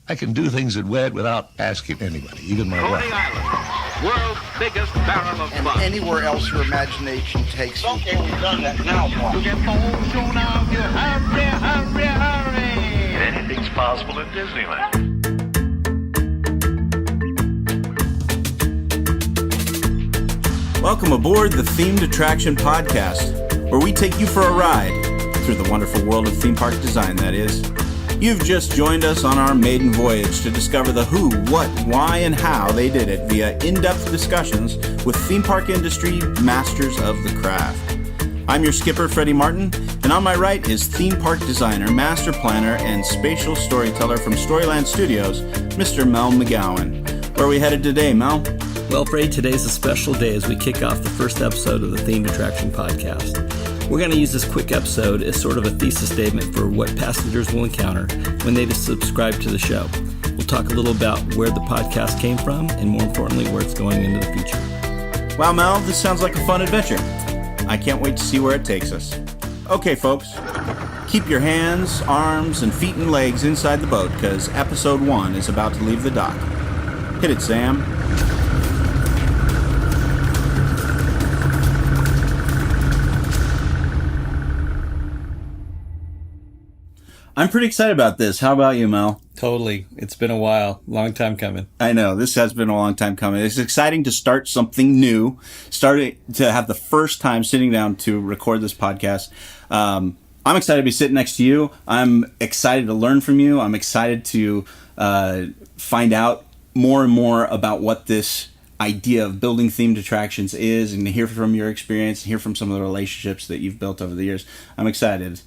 I can do things at WED without asking anybody, even my wife. Coney Island, world's biggest barrel of fun. And anywhere else your imagination takes you. Okay, we've done that now. To get the whole show now, you hurry. Anything's possible in Disneyland. Welcome aboard the Themed Attraction Podcast, where we take you for a ride through the wonderful world of theme park design, that is. You've just joined us on our maiden voyage to discover the who, what, why, and how they did it via in-depth discussions with theme park industry masters of the craft. I'm your skipper, Freddy Martin, and on my right is theme park designer, master planner, and spatial storyteller from Storyland Studios, Mr. Mel McGowan. Where are we headed today, Mel? Well, Freddy, today's a special day as we kick off the first episode of the Themed Attraction Podcast. We're going to use this quick episode as sort of a thesis statement for what passengers will encounter when they subscribe to the show. We'll talk a little about where the podcast came from and, more importantly, where it's going into the future. Wow, Mel, this sounds like a fun adventure. I can't wait to see where it takes us. Okay, folks, keep your hands, arms, and feet and legs inside the boat because episode 1 is about to leave the dock. Hit it, Sam. I'm pretty excited about this. How about you, Mel? Totally. It's been a while. Long time coming. I know. This has been a long time coming. It's exciting to start something new, starting to have the first time sitting down to record this podcast. I'm excited to be sitting next to you. I'm excited to learn from you. I'm excited to find out more and more about what this idea of building themed attractions is and to hear from your experience and hear from some of the relationships that you've built over the years. I'm excited.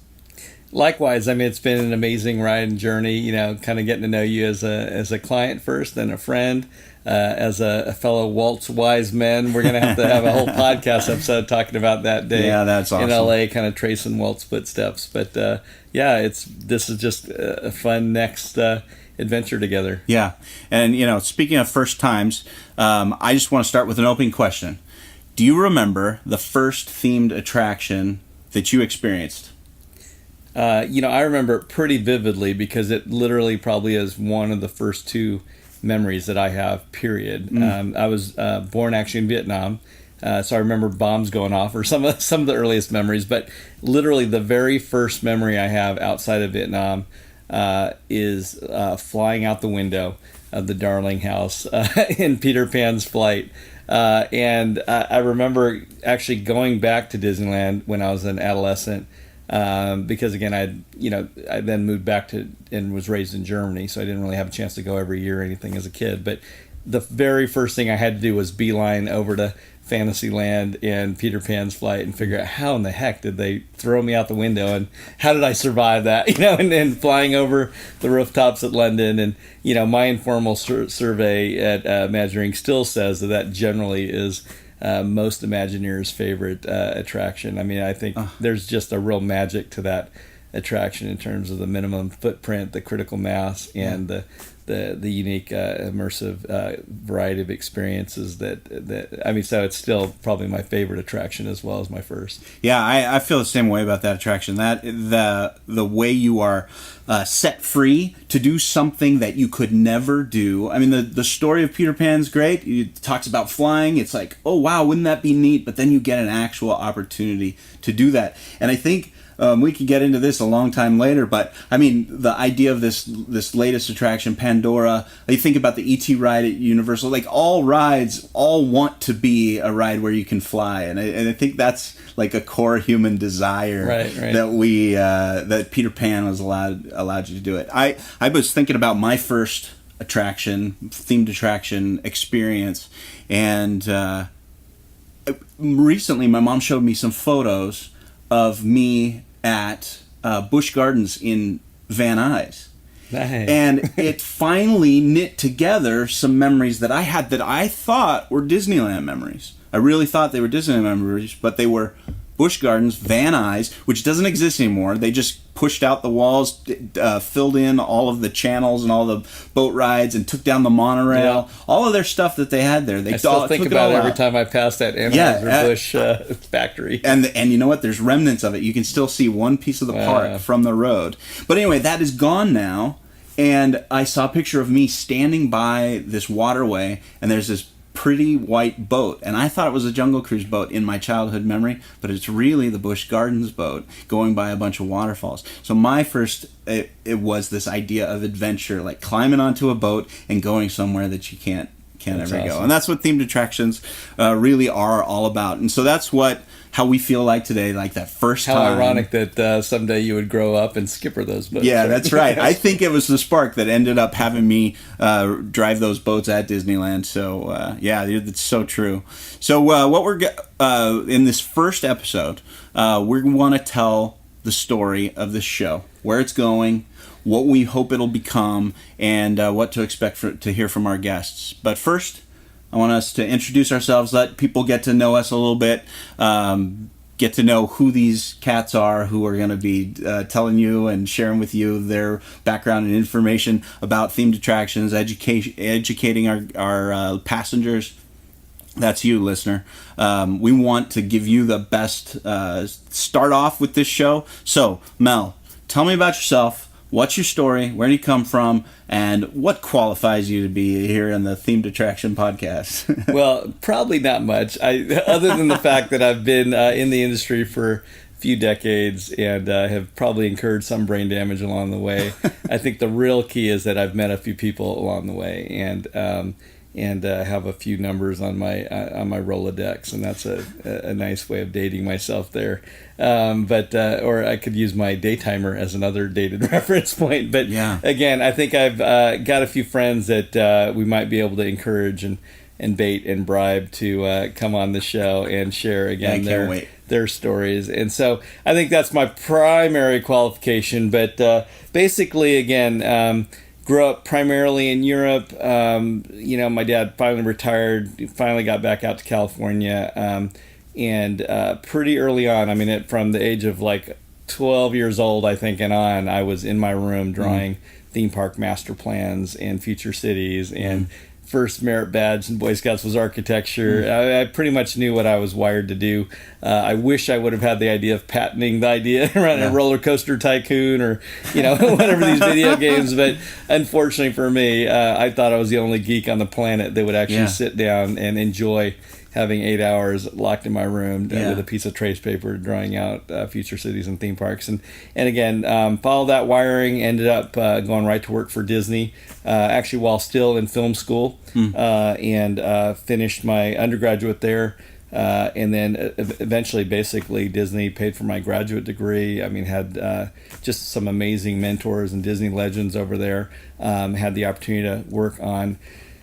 Likewise, I mean, it's been an amazing ride and journey, you know, kind of getting to know you as a client first, then a friend, as a fellow Walt's wise men. We're going to have a whole podcast episode talking about that day that's awesome. In LA, kind of tracing Walt's footsteps. But this is just a fun next adventure together. Yeah. And, you know, speaking of first times, I just want to start with an opening question. Do you remember the first themed attraction that you experienced? I remember it pretty vividly because it literally probably is one of the first two memories that I have, period. I was born actually in Vietnam, so I remember bombs going off, or some of the earliest memories. But literally the very first memory I have outside of Vietnam is flying out the window of the Darling House in Peter Pan's flight. And I remember actually going back to Disneyland when I was an adolescent. Because again, I then moved back to and was raised in Germany, so I didn't really have a chance to go every year or anything as a kid. But the very first thing I had to do was beeline over to Fantasyland and Peter Pan's flight and figure out how in the heck did they throw me out the window and how did I survive that? And then flying over the rooftops at London, and my informal survey at Imagineering still says that generally is most Imagineers' favorite attraction. I mean, I think there's just a real magic to that attraction in terms of the minimum footprint, the critical mass, and the unique immersive variety of experiences so it's still probably my favorite attraction as well as my first. Yeah, I feel the same way about that attraction. That the way you are set free to do something that you could never do. I mean, the story of Peter Pan's great. It talks about flying. It's like, oh wow, wouldn't that be neat? But then you get an actual opportunity to do that. And I think we could get into this a long time later, but I mean, the idea of this latest attraction, Pandora, you think about the E.T. ride at Universal, like all rides all want to be a ride where you can fly. And I think that's like a core human desire right. that Peter Pan was allowed you to do it. I was thinking about my first themed attraction experience, and recently my mom showed me some photos of me at Busch Gardens in Van Nuys. Nice. And it finally knit together some memories that I had that I thought were Disneyland memories. I really thought they were Disneyland memories, but they were Busch Gardens, Van Nuys, which doesn't exist anymore. They just pushed out the walls, filled in all of the channels and all the boat rides, and took down the monorail. Yeah. All of their stuff that they had there. I still think about it every time I pass that Anheuser-Busch factory. And you know what? There's remnants of it. You can still see one piece of the park from the road. But anyway, that is gone now. And I saw a picture of me standing by this waterway, and there's this pretty white boat, and I thought it was a Jungle Cruise boat in my childhood memory, but it's really the Busch Gardens boat going by a bunch of waterfalls. So my first, it was this idea of adventure, like climbing onto a boat and going somewhere that you can't ever go. Awesome. And that's what themed attractions really are all about. And so that's how we feel like today, like that first time. How ironic that someday you would grow up and skipper those boats. Yeah, that's right. I think it was the spark that ended up having me drive those boats at Disneyland. So, yeah, it's so true. So what we're in this first episode, we want to tell the story of this show, where it's going, what we hope it'll become, and what to expect to hear from our guests. But first, I want us to introduce ourselves, let people get to know us a little bit, get to know who these cats are who are going to be telling you and sharing with you their background and information about themed attractions, educating our passengers. That's you, listener. We want to give you the best start off with this show. So, Mel, tell me about yourself. What's your story? Where do you come from? And what qualifies you to be here on the Themed Attraction podcast? Well, probably not much. Other than the fact that I've been in the industry for a few decades and have probably incurred some brain damage along the way. I think the real key is that I've met a few people along the way and have a few numbers on my Rolodex, and that's a nice way of dating myself there. Or I could use my daytimer as another dated reference point. But yeah. Again, I think I've got a few friends that we might be able to encourage and bait and bribe to come on the show and share again their stories. And so I think that's my primary qualification. But basically, again, grew up primarily in Europe. My dad finally retired, finally got back out to California. And pretty early on, from the age of like 12 years old, I think, and on, I was in my room drawing theme park master plans and future cities. And first merit badge in Boy Scouts was architecture. I pretty much knew what I was wired to do. I wish I would have had the idea of patenting the idea around a roller coaster tycoon or, whatever these video games. But unfortunately for me, I thought I was the only geek on the planet that would actually sit down and enjoy having 8 hours locked in my room with a piece of trace paper drawing out future cities and theme parks. And again, followed that wiring, ended up going right to work for Disney, actually while still in film school, and finished my undergraduate there. And then eventually, basically, Disney paid for my graduate degree. Had just some amazing mentors and Disney legends over there. Had the opportunity to work on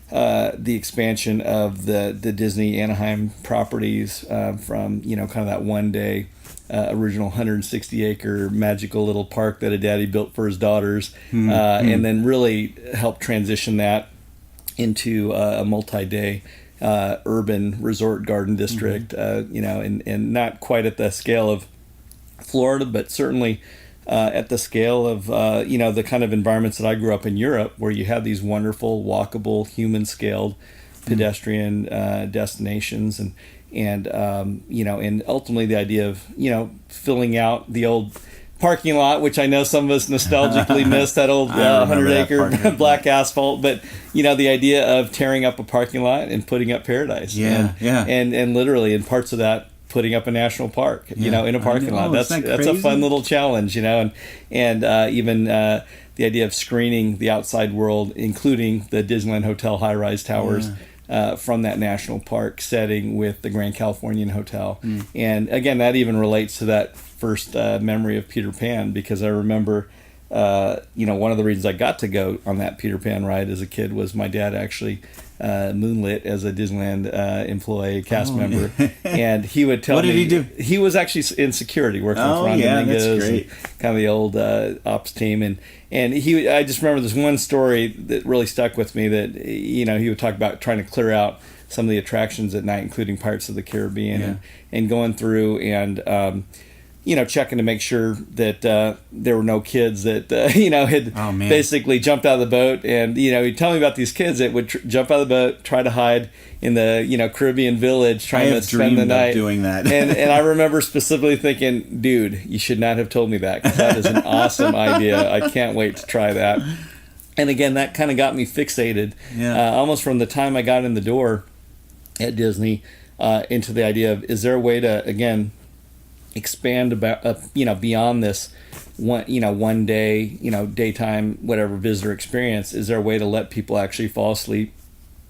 the expansion of the Disney Anaheim properties from kind of that one day original 160-acre magical little park that a daddy built for his daughters, and then really helped transition that into a multi-day urban resort garden district, and not quite at the scale of Florida, but certainly at the scale of the kind of environments that I grew up in Europe, where you have these wonderful, walkable, human-scaled pedestrian destinations, and ultimately the idea of filling out the old parking lot, which I know some of us nostalgically miss, that old 100-acre black asphalt, but the idea of tearing up a parking lot and putting up paradise, and literally in parts of that putting up a national park, in a parking lot. That's a fun little challenge, and even the idea of screening the outside world, including the Disneyland Hotel high-rise towers from that national park setting with the Grand Californian Hotel. And again, that even relates to that first memory of Peter Pan, because I remember, one of the reasons I got to go on that Peter Pan ride as a kid was my dad actually moonlit as a Disneyland employee, cast member, and he would tell me. What did he do? He was actually in security, working with Ron Dominguez, and kind of the old ops team, and I just remember this one story that really stuck with me, that he would talk about trying to clear out some of the attractions at night, including Pirates of the Caribbean, and going through and checking to make sure that there were no kids that had basically jumped out of the boat. And he'd tell me about these kids that would jump out of the boat, try to hide in the Caribbean village, trying to spend the night doing that. and I remember specifically thinking, dude, you should not have told me that, because that is an awesome idea. I can't wait to try that. And again, that kind of got me fixated, almost from the time I got in the door at Disney into the idea of, is there a way to, again, expand about beyond this one day, daytime, whatever visitor experience? Is there a way to let people actually fall asleep,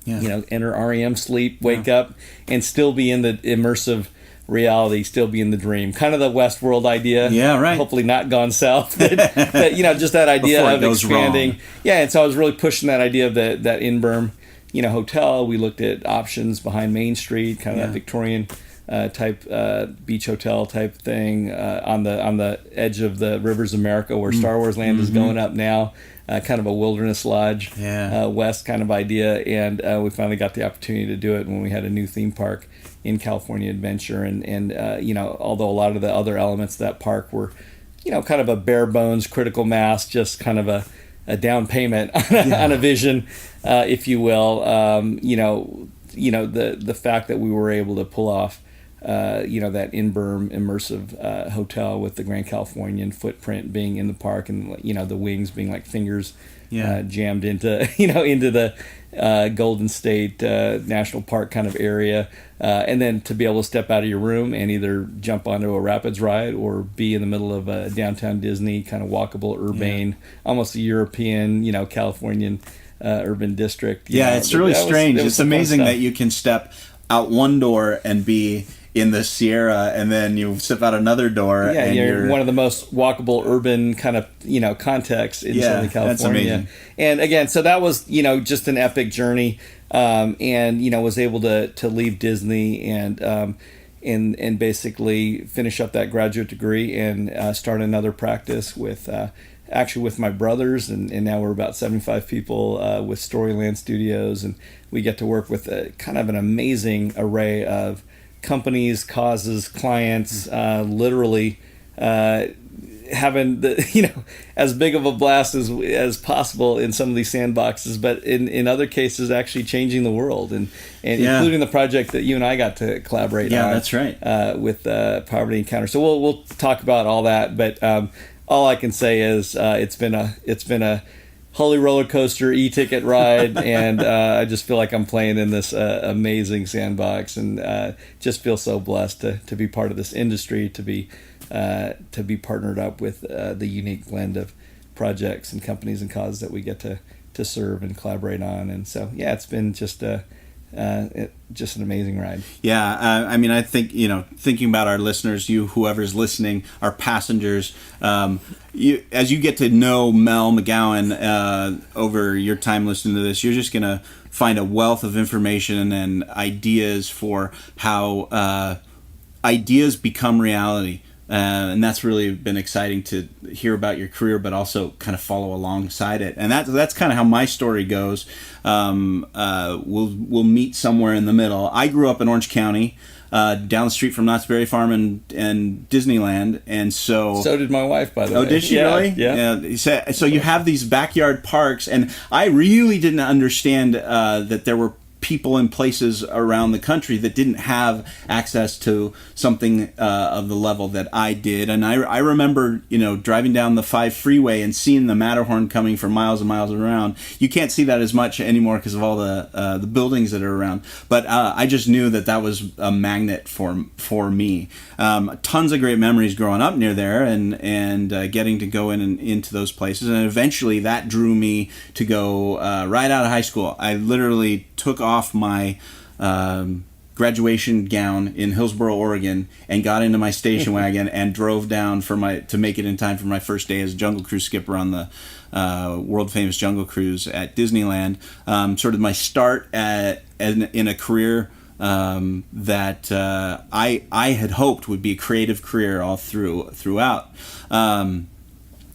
enter REM sleep, wake up, and still be in the immersive reality, still be in the dream, kind of the Westworld idea. Yeah, right. Hopefully not gone south. But just that idea Before it of goes expanding. wrong. Yeah, and so I was really pushing that idea of that in-berm, hotel. We looked at options behind Main Street, kind of that Victorian type beach hotel type thing on the edge of the Rivers of America, where Star Wars Land is going up now. Kind of a wilderness lodge, west kind of idea, and we finally got the opportunity to do it when we had a new theme park in California Adventure, and although a lot of the other elements of that park were, kind of a bare bones critical mass, just kind of a down payment on a vision, if you will. The fact that we were able to pull off, that in-berm immersive hotel with the Grand Californian footprint being in the park, and the wings being like fingers jammed into into the Golden State National Park kind of area, and then to be able to step out of your room and either jump onto a rapids ride or be in the middle of a downtown Disney kind of walkable, urbane, almost a European, Californian urban district. It's really strange. It's amazing that you can step out one door and be in the Sierra, and then you step out another door. And you're one of the most walkable urban kind of contexts in Southern California. That's amazing. And again, so that was just an epic journey, and was able to leave Disney and basically finish up that graduate degree and start another practice with my brothers, and now we're about 75 people with Storyland Studios, and we get to work with kind of an amazing array of companies, causes, clients, literally having the as big of a blast as possible in some of these sandboxes, but in other cases actually changing the world, and including the project that you and I got to collaborate on. That's right. With Poverty Encounter. So we'll talk about all that, but all I can say is it's been a holy roller coaster e-ticket ride, and I just feel like I'm playing in this amazing sandbox, and just feel so blessed to be part of this industry, to be partnered up with the unique blend of projects and companies and causes that we get to serve and collaborate on. And so it's been just an amazing ride. I think thinking about our listeners, whoever's listening, our passengers, as you get to know Mel McGowan over your time listening to this, you're just gonna find a wealth of information and ideas for how ideas become reality. And that's really been exciting to hear about your career, but also kind of follow alongside it. And that's kind of how my story goes. We'll meet somewhere in the middle. I grew up in Orange County, down the street from Knott's Berry Farm and Disneyland, and so did my wife, by the way. Oh, did she really? Yeah. So you have these backyard parks, and I really didn't understand that there were people in places around the country that didn't have access to something of the level that I did. And I remember, driving down the 5 freeway and seeing the Matterhorn coming for miles and miles around. You can't see that as much anymore because of all the buildings that are around. But I just knew that was a magnet for me. Tons of great memories growing up near there, and getting to go in and into those places. And eventually that drew me to go right out of high school. I literally took off my graduation gown in Hillsboro, Oregon, and got into my station wagon and drove down to make it in time for my first day as Jungle Cruise skipper on the world famous Jungle Cruise at Disneyland. Sort of my start in a career that I had hoped would be a creative career all throughout.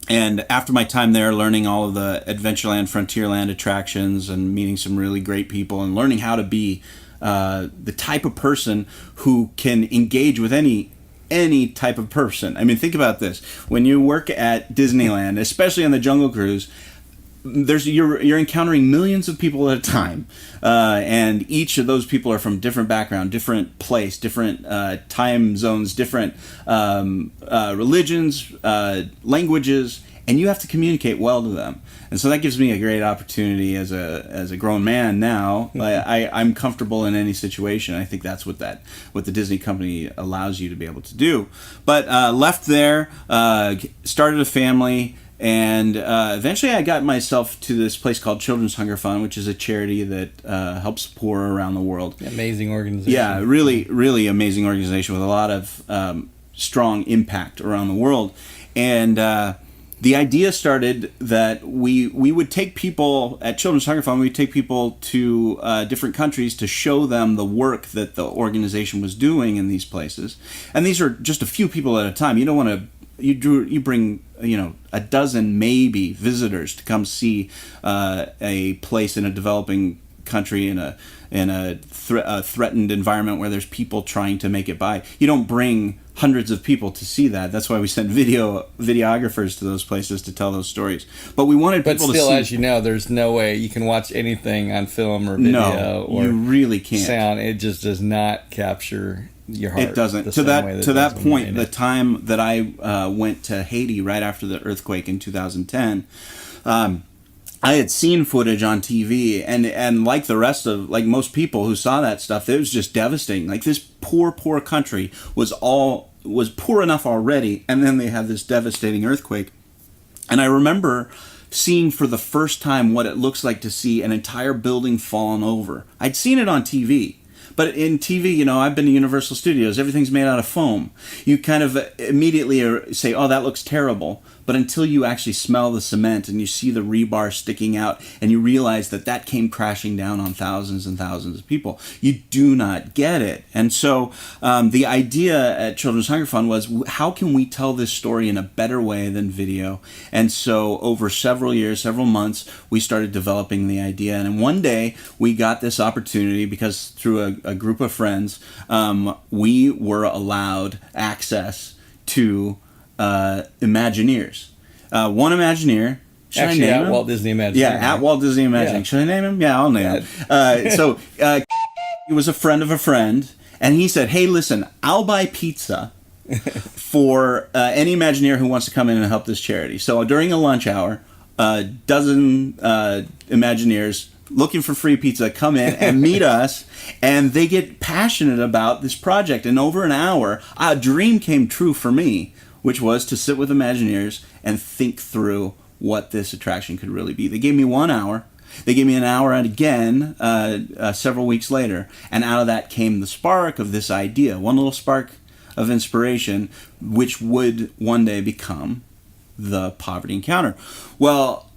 And after my time there, learning all of the Adventureland, Frontierland attractions, and meeting some really great people, and learning how to be the type of person who can engage with any type of person. I mean, think about this. When you work at Disneyland, especially on the Jungle Cruise, you're encountering millions of people at a time, and each of those people are from different background, different place, different time zones, different religions, languages, and you have to communicate well to them. And so that gives me a great opportunity as a grown man now. I'm comfortable in any situation. I think that's what the Disney company allows you to be able to do. But left there, started a family, and eventually I got myself to this place called Children's Hunger Fund, which is a charity that helps poor around the world. Amazing organization. Yeah, really, really amazing organization with a lot of strong impact around the world. And the idea started that we would take people at Children's Hunger Fund. We'd take people to different countries to show them the work that the organization was doing in these places. And these are just a few people at a time. You don't want to. You bring a dozen maybe visitors to come see a place in a developing country in a threatened environment where there's people trying to make it by. You don't bring hundreds of people to see that. That's why we send videographers to those places to tell those stories. But we wanted people to see. But still, as you know, there's no way you can watch anything on film or video or you really can't. Sound. It just does not capture your heart. It doesn't. To that point, the time that I went to Haiti right after the earthquake in 2010, I had seen footage on TV, and like most people who saw that stuff, it was just devastating. Like, this poor country was poor enough already, and then they had this devastating earthquake. And I remember seeing for the first time what it looks like to see an entire building fallen over. I'd seen it on TV. But in TV, I've been to Universal Studios. Everything's made out of foam. You kind of immediately say, oh, that looks terrible. But until you actually smell the cement and you see the rebar sticking out and you realize that came crashing down on thousands and thousands of people, you do not get it. And so the idea at Children's Hunger Fund was, how can we tell this story in a better way than video? And so over several years, several months, we started developing the idea. And one day we got this opportunity because through a group of friends, we were allowed access to Imagineers. One Imagineer. Should Actually, I name at him? Walt Disney Imagineering. Yeah, at Walt Disney Imagineering. Yeah. Should I name him? Yeah, I'll name him. So he was a friend of a friend, and he said, hey, listen, I'll buy pizza for any Imagineer who wants to come in and help this charity. So during a lunch hour, a dozen Imagineers looking for free pizza come in and meet us, and they get passionate about this project. And over an hour, a dream came true for me, which was to sit with Imagineers and think through what this attraction could really be. They gave me 1 hour. They gave me an hour again several weeks later, and out of that came the spark of this idea, one little spark of inspiration, which would one day become the Poverty Encounter. Well,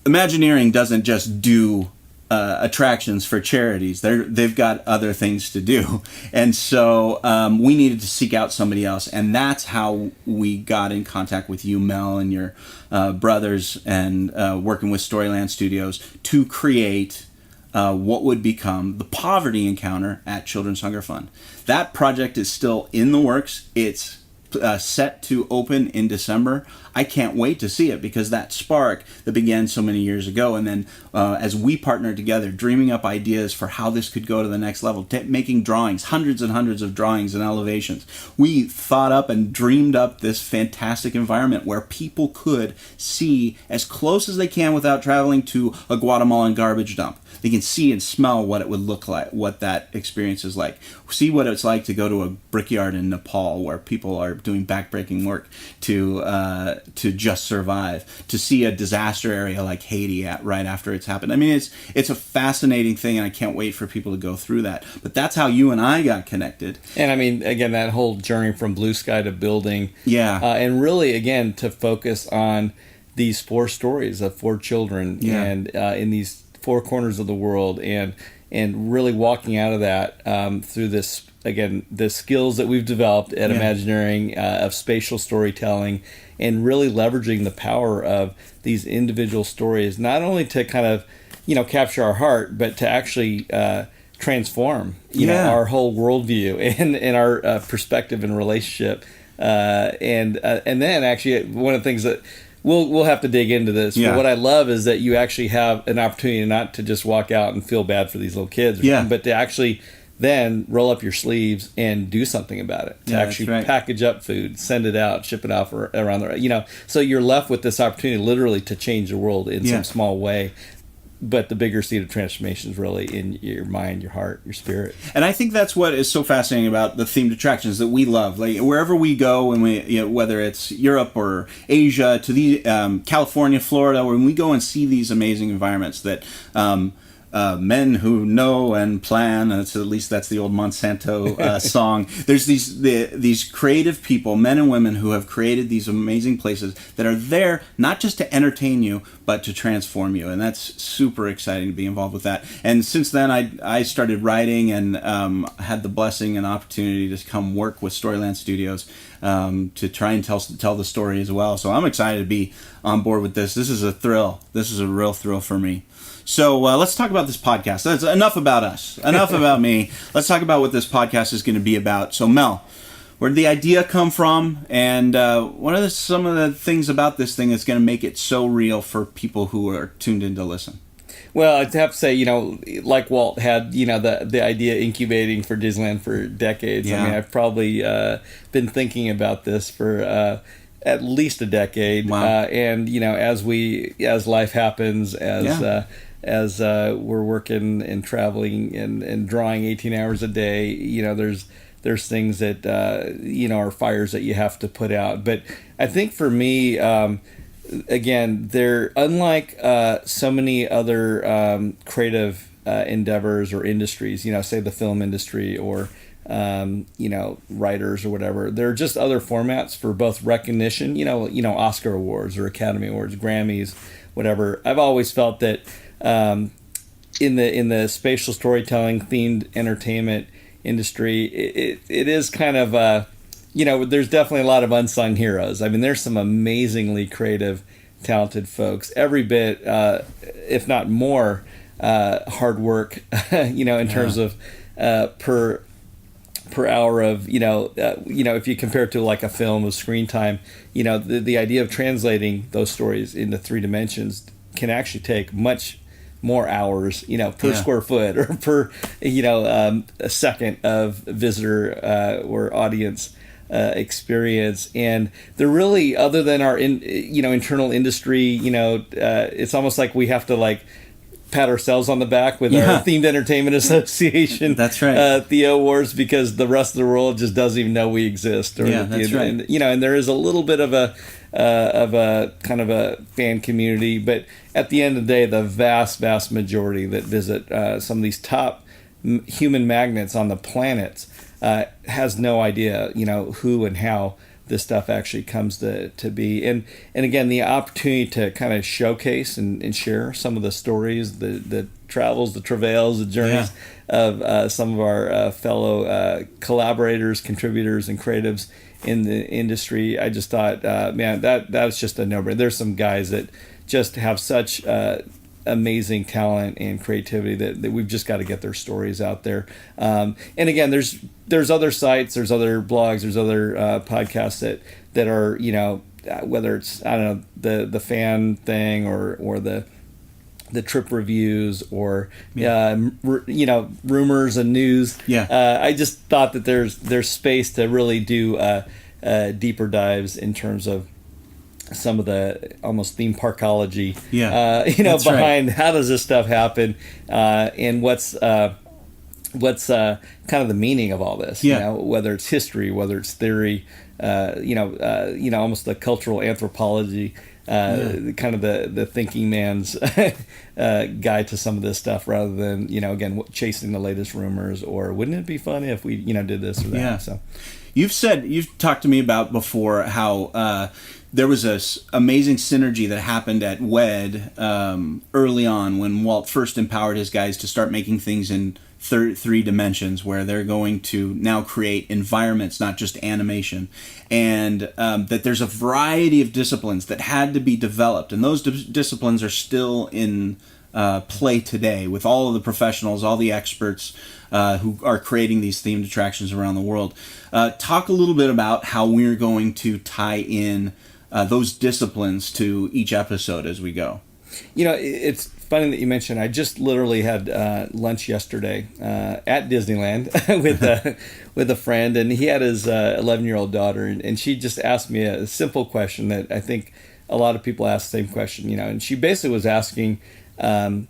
Imagineering doesn't just do attractions for charities. They've got other things to do. And so we needed to seek out somebody else. And that's how we got in contact with you, Mel, and your brothers, and working with Storyland Studios to create what would become the Poverty Encounter at Children's Hunger Fund. That project is still in the works. It's set to open in December. I can't wait to see it, because that spark that began so many years ago, and then as we partnered together, dreaming up ideas for how this could go to the next level, making drawings, hundreds and hundreds of drawings and elevations, we thought up and dreamed up this fantastic environment where people could see as close as they can without traveling to a Guatemalan garbage dump. They can see and smell what it would look like, what that experience is like. See what it's like to go to a brickyard in Nepal where people are doing backbreaking work to just survive. To see a disaster area like Haiti right after it's happened. I mean, it's a fascinating thing, and I can't wait for people to go through that. But that's how you and I got connected. And I mean, again, that whole journey from blue sky to building. Yeah. And really, again, to focus on these 4 stories of 4 children, and in these 4 corners of the world, and really walking out of that through this, again, the skills that we've developed at Imagineering of spatial storytelling, and really leveraging the power of these individual stories, not only to kind of, capture our heart, but to actually transform, know, our whole worldview and our perspective and relationship. And then actually one of the things that we'll have to dig into this. But what I love is that you actually have an opportunity not to just walk out and feel bad for these little kids, but to actually then roll up your sleeves and do something about it. To Yeah, actually that's right. package up food, send it out, ship it out around the, so you're left with this opportunity literally to change the world in some small way. But the bigger seed of transformation is really in your mind, your heart, your spirit. And I think that's what is so fascinating about the themed attractions that we love. Like wherever we go, and whether it's Europe or Asia to the California, Florida, when we go and see these amazing environments that men who know and plan, and at least that's the old Monsanto song. There's these creative people, men and women, who have created these amazing places that are there not just to entertain you, but to transform you, and that's super exciting to be involved with that. And since then, I started writing and had the blessing and opportunity to come work with Storyland Studios to try and tell the story as well. So I'm excited to be on board with this. This is a thrill. This is a real thrill for me. So let's talk about this podcast. That's enough about us. Enough about me. Let's talk about what this podcast is going to be about. So Mel, where did the idea come from, and what are some of the things about this thing that's going to make it so real for people who are tuned in to listen? Well, I'd have to say, like Walt had, the idea incubating for Disneyland for decades. Yeah. I mean, I've probably been thinking about this for at least a decade. Wow. And as life happens, as we're working and traveling and drawing 18 hours a day, there's things that are fires that you have to put out. But I think for me, again, they're unlike so many other creative endeavors or industries. Say the film industry or writers or whatever. There are just other formats for both recognition. Oscar awards or Academy Awards, Grammys, whatever. I've always felt that in the spatial storytelling themed entertainment industry, it is kind of there's definitely a lot of unsung heroes. I mean, there's some amazingly creative, talented folks. Every bit, if not more, hard work. In terms of per hour of if you compare it to like a film of screen time, the idea of translating those stories into 3 dimensions can actually take much more hours, per square foot or per, a second of visitor or audience experience. And they're really, other than our internal industry, it's almost like we have to pat ourselves on the back with our Themed Entertainment Association. That's right. Theo Awards, because the rest of the world just doesn't even know we exist. That's right. And there is a little bit of a kind of a fan community, but at the end of the day, the vast majority that visit some of these top human magnets on the planet has no idea, who and how this stuff actually comes to be. And again, the opportunity to kind of showcase and share some of the stories, the travels, the travails, the journeys of some of our fellow collaborators, contributors, and creatives in the industry. I just thought, man, that's just a no-brainer. There's some guys that just have such amazing talent and creativity that we've just got to get their stories out there. And again, there's other sites, there's other blogs, there's other podcasts that are, whether it's, I don't know, the fan thing or the trip reviews or rumors and news. I just thought that there's space to really do deeper dives in terms of some of the almost theme parkology, behind how does this stuff happen, and what's kind of the meaning of all this, whether it's history, whether it's theory, almost the cultural anthropology, kind of the thinking man's guide to some of this stuff, rather than again chasing the latest rumors or wouldn't it be fun if we did this or that. So you've talked to me about before how there was this amazing synergy that happened at WED early on when Walt first empowered his guys to start making things in 3 dimensions, where they're going to now create environments, not just animation, and that there's a variety of disciplines that had to be developed, and those disciplines are still in play today with all of the professionals, all the experts who are creating these themed attractions around the world. Talk a little bit about how we're going to tie in those disciplines to each episode as we go. It's funny that you mentioned. I just literally had lunch yesterday at Disneyland with a friend, and he had his 11-year-old daughter, and she just asked me a simple question that I think a lot of people ask the same question, and she basically was asking, when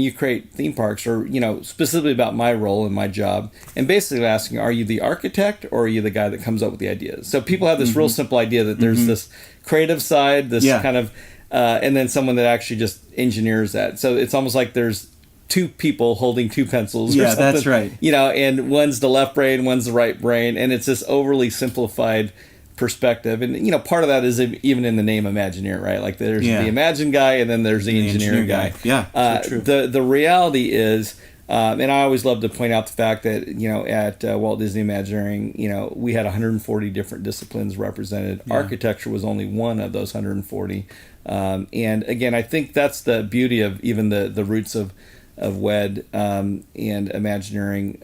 you create theme parks, or specifically about my role and my job, and basically asking, are you the architect or are you the guy that comes up with the ideas? So people have this real simple idea that there's this creative side, this kind of, and then someone that actually just engineers that. So it's almost like there's two people holding two pencils. Or something, that's right. And one's the left brain, one's the right brain, and it's this overly simplified perspective. And part of that is even in the name Imagineer, right? Like there's the Imagine guy, and then there's the engineer guy. Yeah, so true. The reality is, and I always love to point out the fact that at Walt Disney Imagineering, we had 140 different disciplines represented. Architecture was only one of those 140. And again, I think that's the beauty of even the roots of WED and Imagineering.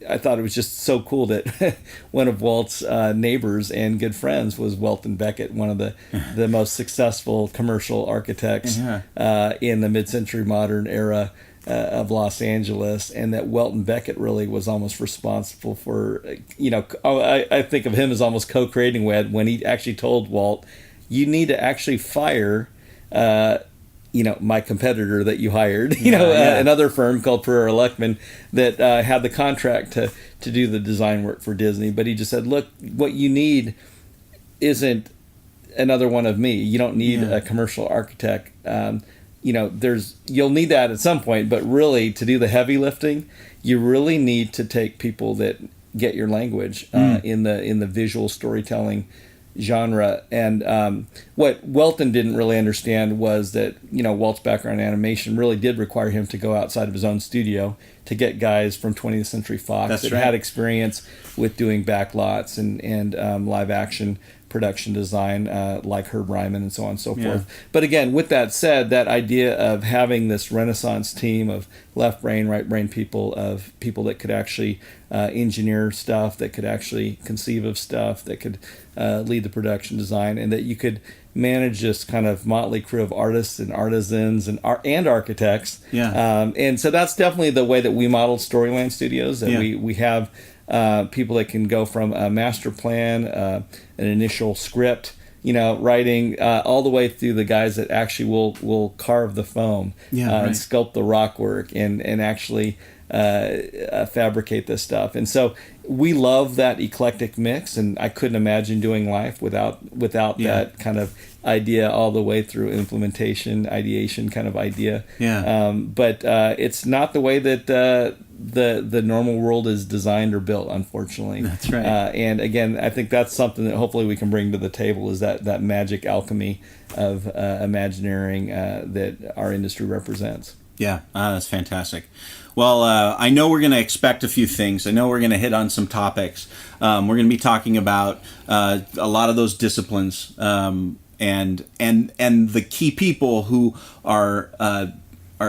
I thought it was just so cool that one of Walt's neighbors and good friends was Welton Beckett, one of the most successful commercial architects in the mid-century modern era of Los Angeles, and that Welton Beckett really was almost responsible for, I think of him as almost co-creating WED when he actually told Walt, you need to actually fire my competitor that you hired, another firm called Pereira Luckman that had the contract to do the design work for Disney. But he just said, look, what you need isn't another one of me. You don't need a commercial architect. You'll need that at some point, but really to do the heavy lifting, you really need to take people that get your language in the visual storytelling genre. And what Welton didn't really understand was that Walt's background in animation really did require him to go outside of his own studio to get guys from 20th Century Fox that had experience with doing backlots and live action production design, like Herb Ryman and so on and so forth. But again, with that said, that idea of having this Renaissance team of left brain, right brain people, of people that could actually engineer stuff, that could actually conceive of stuff, that could lead the production design, and that you could manage this kind of motley crew of artists and artisans and architects. And so that's definitely the way that we modeled Storyland Studios, that we have people that can go from a master plan, an initial script, writing, all the way through the guys that actually will carve the foam and sculpt the rock work and actually fabricate this stuff. And so we love that eclectic mix, and I couldn't imagine doing life without that kind of idea all the way through implementation, ideation kind of idea. But it's not the way that the normal world is designed or built, unfortunately. That's right. And again, I think that's something that hopefully we can bring to the table, is that magic alchemy of Imagineering that our industry represents. That's fantastic. Well, I know we're going to expect a few things. I know we're going to hit on some topics. We're going to be talking about a lot of those disciplines and the key people who are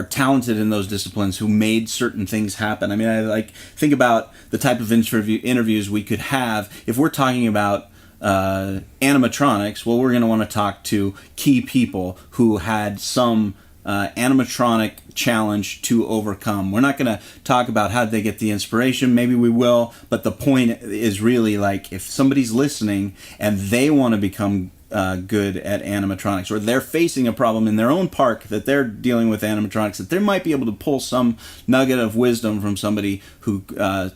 talented in those disciplines, who made certain things happen. I mean, I think about the type of interviews we could have if we're talking about animatronics. Well, we're going to want to talk to key people who had some animatronic challenge to overcome. We're not going to talk about how they get the inspiration. Maybe we will, but the point is really, like, if somebody's listening and they want to become good at animatronics, or they're facing a problem in their own park that they're dealing with animatronics, that they might be able to pull some nugget of wisdom from somebody who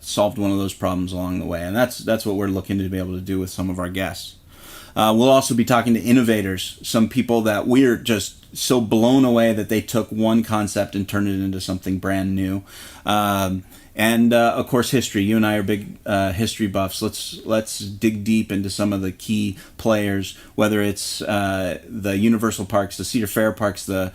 solved one of those problems along the way. And that's what we're looking to be able to do with some of our guests. We'll also be talking to innovators, some people that we're just so blown away that they took one concept and turned it into something brand new. And of course, history. You and I are big history buffs. Let's dig deep into some of the key players, whether it's the Universal parks, the Cedar Fair parks, the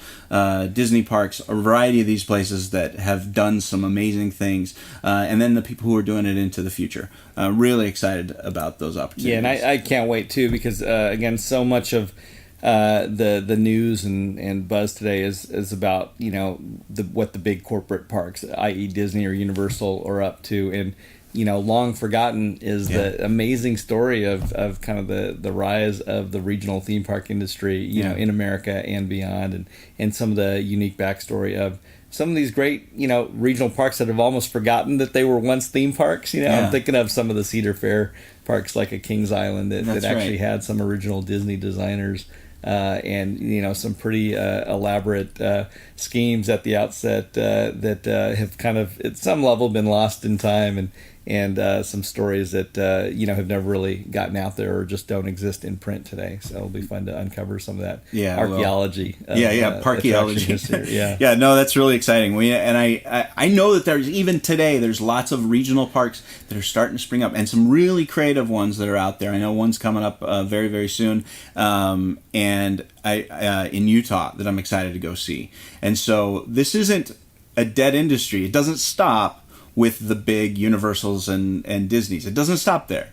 Disney parks, a variety of these places that have done some amazing things, and then the people who are doing it into the future. Really excited about those opportunities. Yeah, and I can't wait too, because again, so much of the news and buzz today is about what the big corporate parks, i.e. Disney or Universal, are up to, and long forgotten is the amazing story of kind of the rise of the regional theme park industry, in America and beyond, and some of the unique backstory of some of these great, regional parks that have almost forgotten that they were once theme parks. I'm thinking of some of the Cedar Fair parks like a Kings Island that actually had some original Disney designers and some pretty elaborate schemes at the outset that have kind of at some level been lost in time, and some stories that have never really gotten out there or just don't exist in print today. So it'll be fun to uncover some of that archaeology. Parkeology. No, that's really exciting. I know that there's even today there's lots of regional parks that are starting to spring up, and some really creative ones that are out there. I know one's coming up very, very soon, and I in Utah that I'm excited to go see. And so this isn't a dead industry. It doesn't stop with the big Universals and Disneys. It doesn't stop there.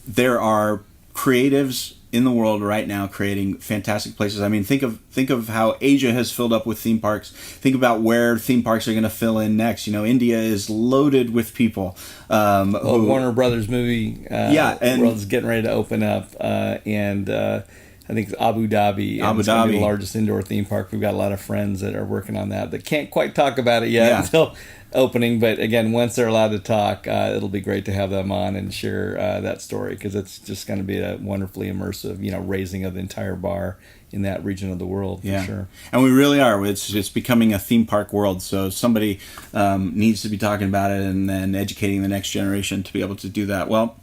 There are creatives in the world right now creating fantastic places. I mean, think of how Asia has filled up with theme parks. Think about where theme parks are going to fill in next. India is loaded with people. Warner Brothers movie world is getting ready to open up, and I think it's Abu Dhabi. It's going to be the largest indoor theme park. We've got a lot of friends that are working on that can't quite talk about it yet until opening. But again, once they're allowed to talk, it'll be great to have them on and share that story, because it's just going to be a wonderfully immersive, raising of the entire bar in that region of the world, for sure. And we really are. It's becoming a theme park world. So somebody needs to be talking about it and then educating the next generation to be able to do that. Well,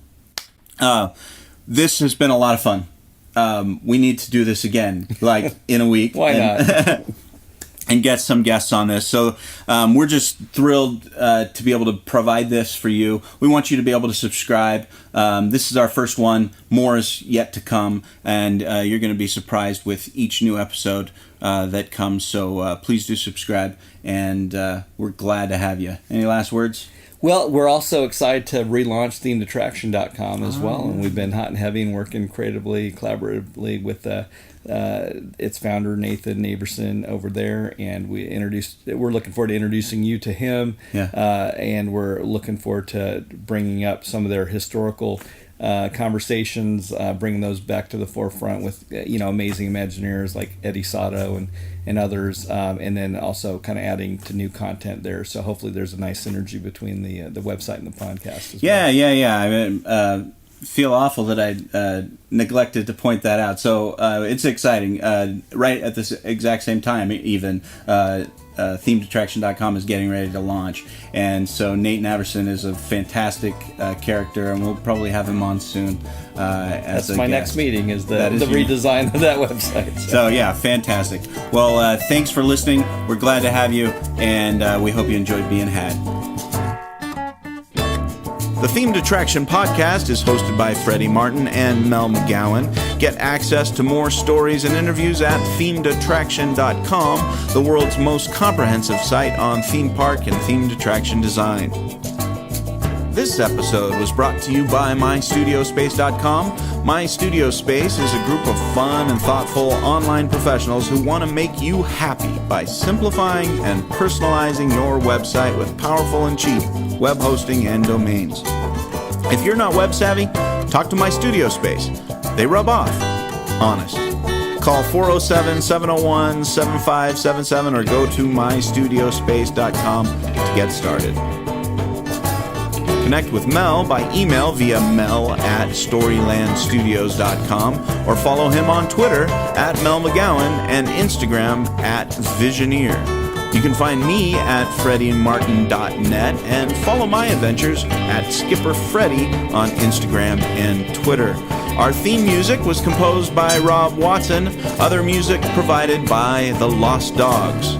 this has been a lot of fun. We need to do this again, like in a week. Why not? And get some guests on this. So we're just thrilled to be able to provide this for you. We want you to be able to subscribe. This is our first one. More is yet to come, and you're going to be surprised with each new episode that comes. So please do subscribe, and we're glad to have you. Any last words? Well, we're also excited to relaunch themedattraction.com as well, and we've been hot and heavy and working creatively, collaboratively with its founder Nathan Naberson over there, and we're looking forward to introducing you to him, and we're looking forward to bringing up some of their historical conversations, bringing those back to the forefront with amazing Imagineers like Eddie Sato and others, and then also kind of adding to new content there. So hopefully there's a nice synergy between the website and the podcast as well. Yeah. I mean, feel awful that I neglected to point that out. So it's exciting. Right at this exact same time, even themedattraction.com is getting ready to launch, and so Nate Naberson is a fantastic character, and we'll probably have him on soon. That's my next meeting is the redesign of that website. So yeah, fantastic. Well, thanks for listening. We're glad to have you, and we hope you enjoyed being had. The Themed Attraction podcast is hosted by Freddy Martin and Mel McGowan. Get access to more stories and interviews at themedattraction.com, the world's most comprehensive site on theme park and themed attraction design. This episode was brought to you by mystudiospace.com. My Studio Space is a group of fun and thoughtful online professionals who want to make you happy by simplifying and personalizing your website with powerful and cheap web hosting and domains. If you're not web savvy, talk to My Studio Space. They rub off. Honest. Call 407-701-7577 or go to mystudiospace.com to get started. Connect with Mel by email via mel@storylandstudios.com or follow him on Twitter @Mel McGowan and Instagram @Visioneer. You can find me at freddymartin.net and follow my adventures @SkipperFreddy on Instagram and Twitter. Our theme music was composed by Rob Watson. Other music provided by The Lost Dogs.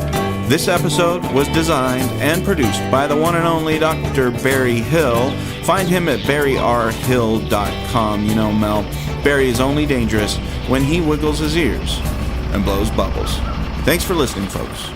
This episode was designed and produced by the one and only Dr. Barry Hill. Find him at barryrhill.com. You know, Mel, Barry is only dangerous when he wiggles his ears and blows bubbles. Thanks for listening, folks.